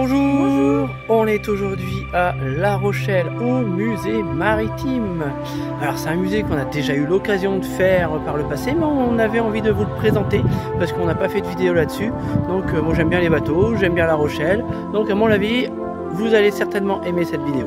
Bonjour, on est aujourd'hui à La Rochelle au musée maritime. Alors c'est un musée qu'on a déjà eu l'occasion de faire par le passé, mais on avait envie de vous le présenter parce qu'on n'a pas fait de vidéo là-dessus. Donc moi j'aime bien les bateaux, j'aime bien La Rochelle, donc à mon avis vous allez certainement aimer cette vidéo.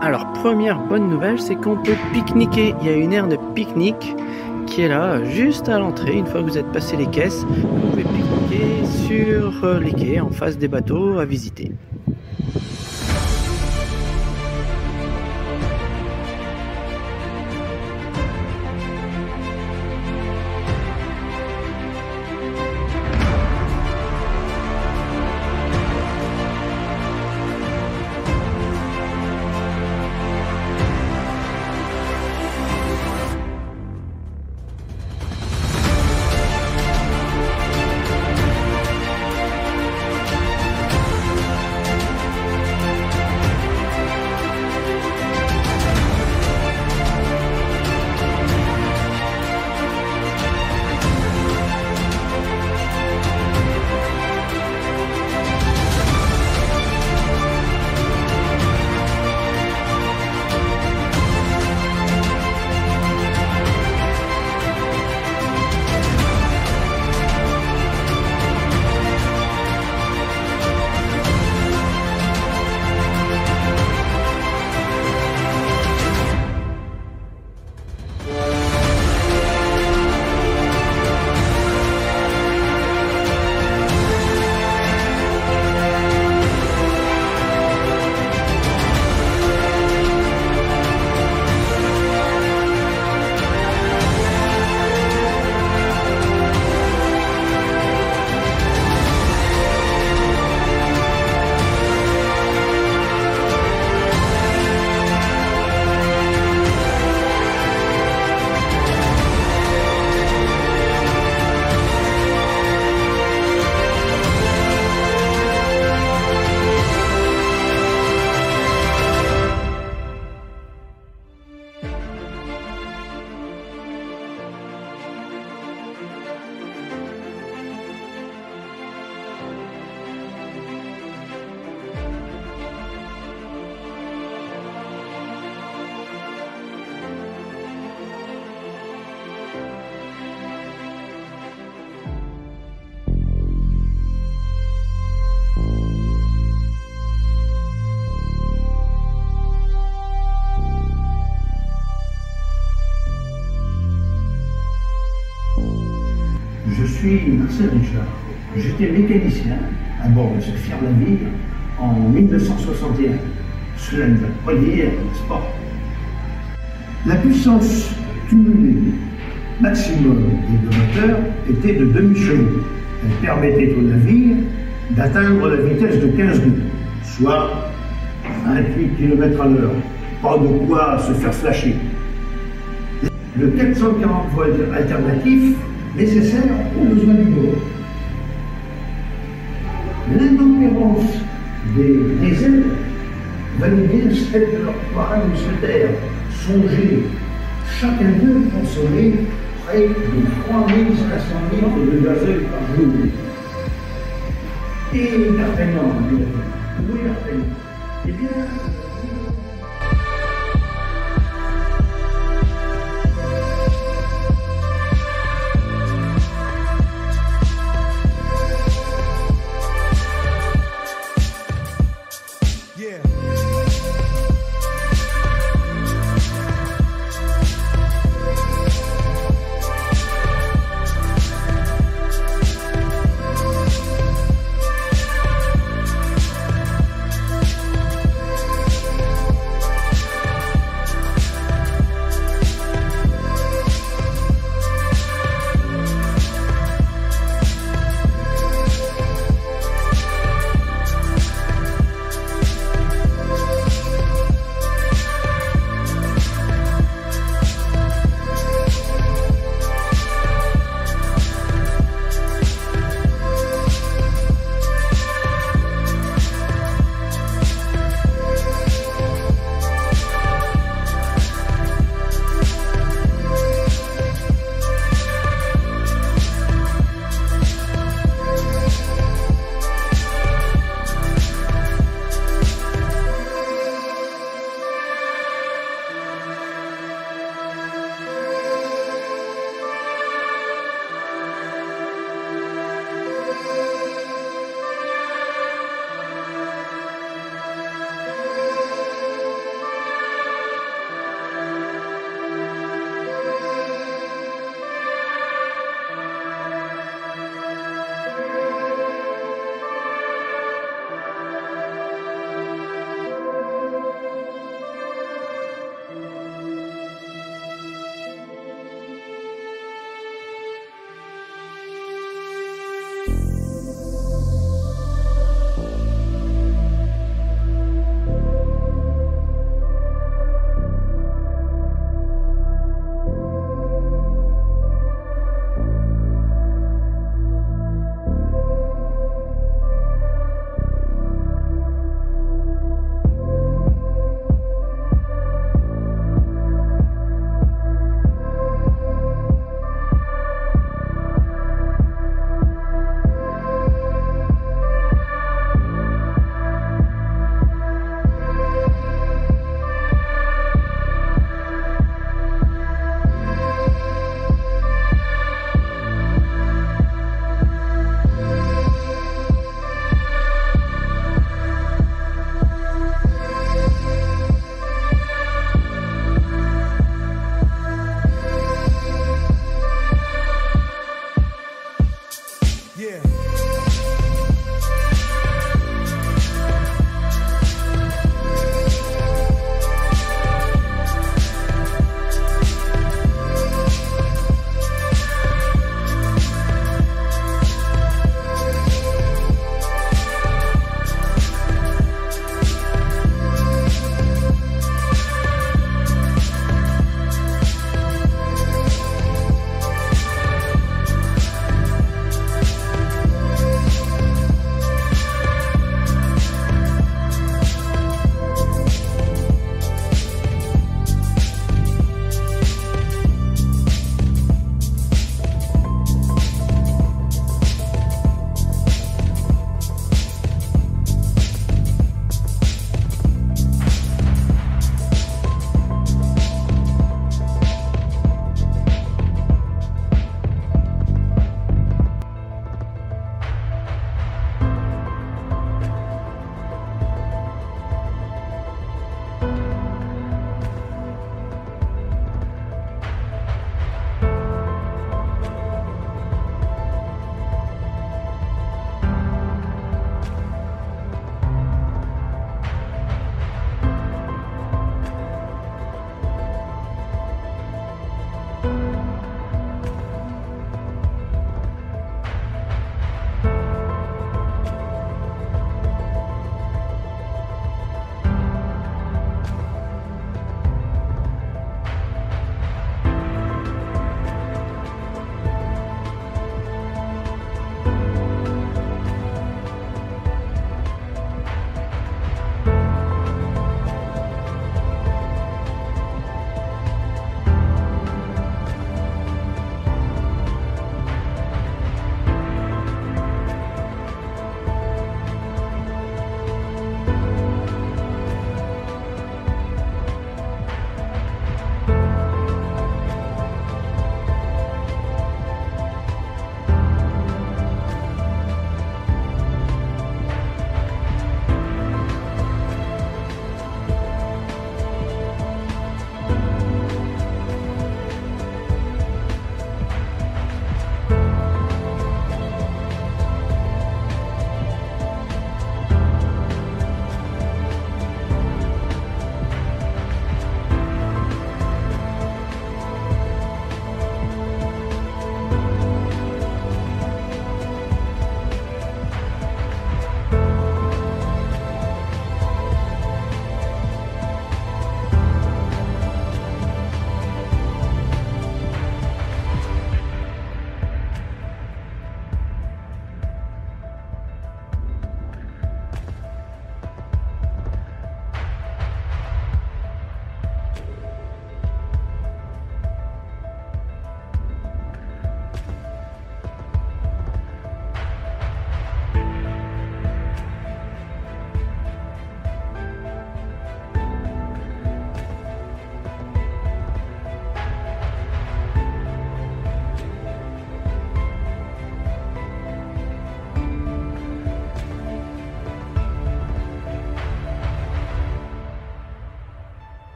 Alors première bonne nouvelle, c'est qu'on peut pique-niquer. Il y a une aire de pique-nique qui est là, juste à l'entrée. Une fois que vous êtes passé les caisses, vous pouvez pique-niquer sur les quais en face des bateaux à visiter. Je suis Marcel Richard. J'étais mécanicien à bord de ce fier navire en 1961. Cela ne va pas dire, n'est-ce pas? La puissance cumulée maximum des deux moteurs était de 2000 chevaux. Elle permettait au navire d'atteindre la vitesse de 15 nœuds, soit 28 km/h. Pas de quoi se faire flasher. Le 440 volts alternatif nécessaire aux besoins du bord. L'intempérance des ailes validait celle de leurs marins mousquetaires. Songez, chacun d'eux consommait près de 3500 litres de gazole par jour. Et D'Artagnan, où est D'Artagnan? Eh bien,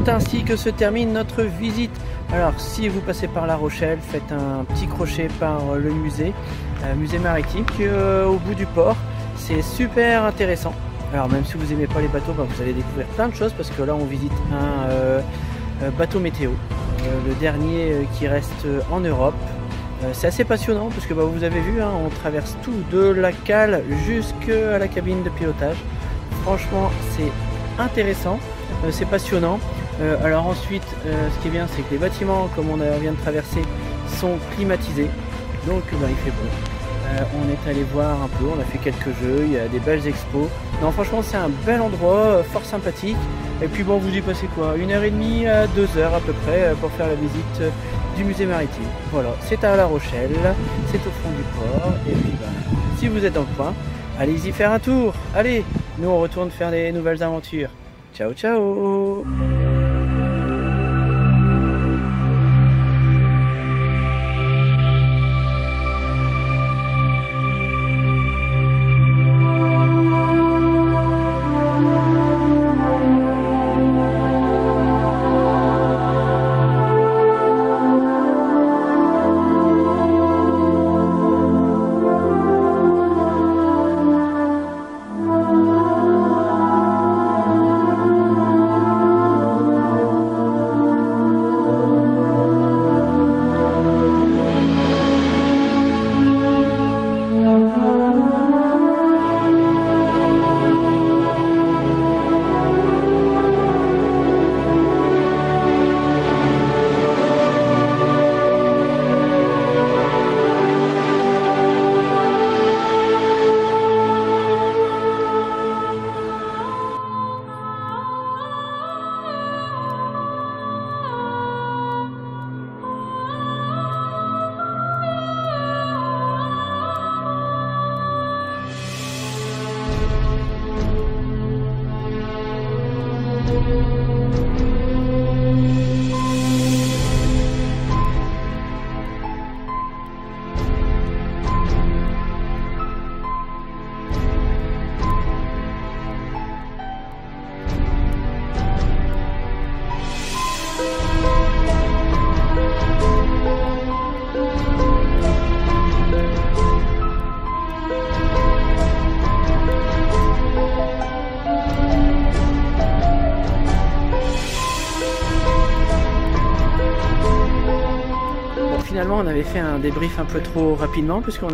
c'est ainsi que se termine notre visite. Alors si vous passez par La Rochelle, faites un petit crochet par le musée, musée maritime qui est au bout du port. C'est super intéressant. Alors même si vous n'aimez pas les bateaux, vous allez découvrir plein de choses parce que là on visite un bateau météo, le dernier qui reste en Europe. C'est assez passionnant parce que vous avez vu, on traverse tout de la cale jusqu'à la cabine de pilotage. Franchement c'est intéressant, c'est passionnant. Alors ensuite ce qui est bien, c'est que les bâtiments, comme on vient de traverser, sont climatisés, donc il fait bon. On est allé voir un peu, on a fait quelques jeux, il y a des belles expos. Non, franchement c'est un bel endroit, fort sympathique. Et puis bon, vous y passez quoi, 1h30 à 2h à peu près pour faire la visite du musée maritime. Voilà, c'est à La Rochelle, c'est au fond du port. Et puis si vous êtes dans le coin, allez-y faire un tour. Allez, nous on retourne faire des nouvelles aventures. Ciao ciao. Finalement on avait fait un débrief un peu trop rapidement puisqu'on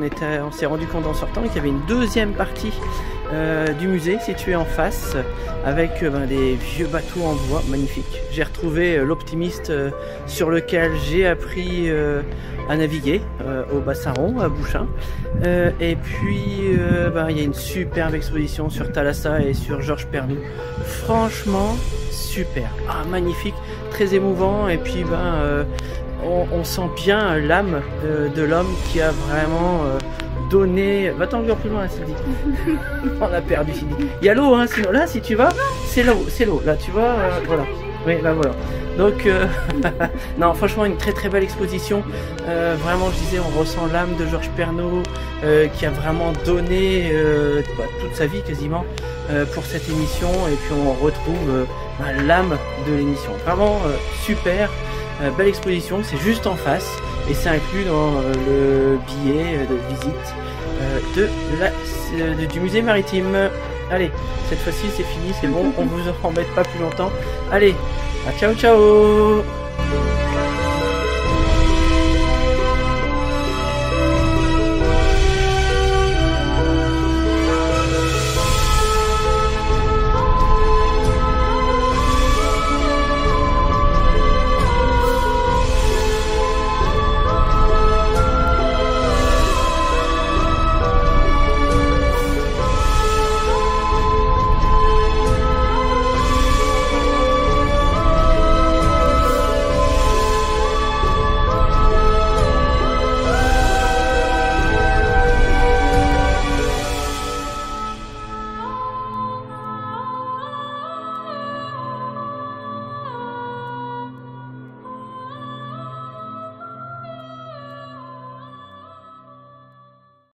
s'est rendu compte en sortant qu'il y avait une deuxième partie du musée située en face avec des vieux bateaux en bois magnifiques. J'ai retrouvé l'Optimiste sur lequel j'ai appris à naviguer au Bassin-Rond à Bouchain. Et puis il y a une superbe exposition sur Thalassa et sur Georges Pernoud. Franchement super, magnifique, très émouvant. Et puis on sent bien l'âme de l'homme qui a vraiment donné. Va-t'en encore plus loin, Cindy. On a perdu Cindy. Il y a l'eau, sinon là, si tu vas, c'est l'eau. Là, tu vois, voilà. Oui, voilà. Donc, non, franchement, une très très belle exposition. Vraiment, je disais, on ressent l'âme de Georges Pernoud qui a vraiment donné toute sa vie quasiment pour cette émission. Et puis, on retrouve l'âme de l'émission. Vraiment super. Belle exposition, c'est juste en face et c'est inclus dans le billet de visite du musée maritime. Allez, cette fois-ci c'est fini, c'est bon, on vous embête pas plus longtemps. Allez, ciao ciao.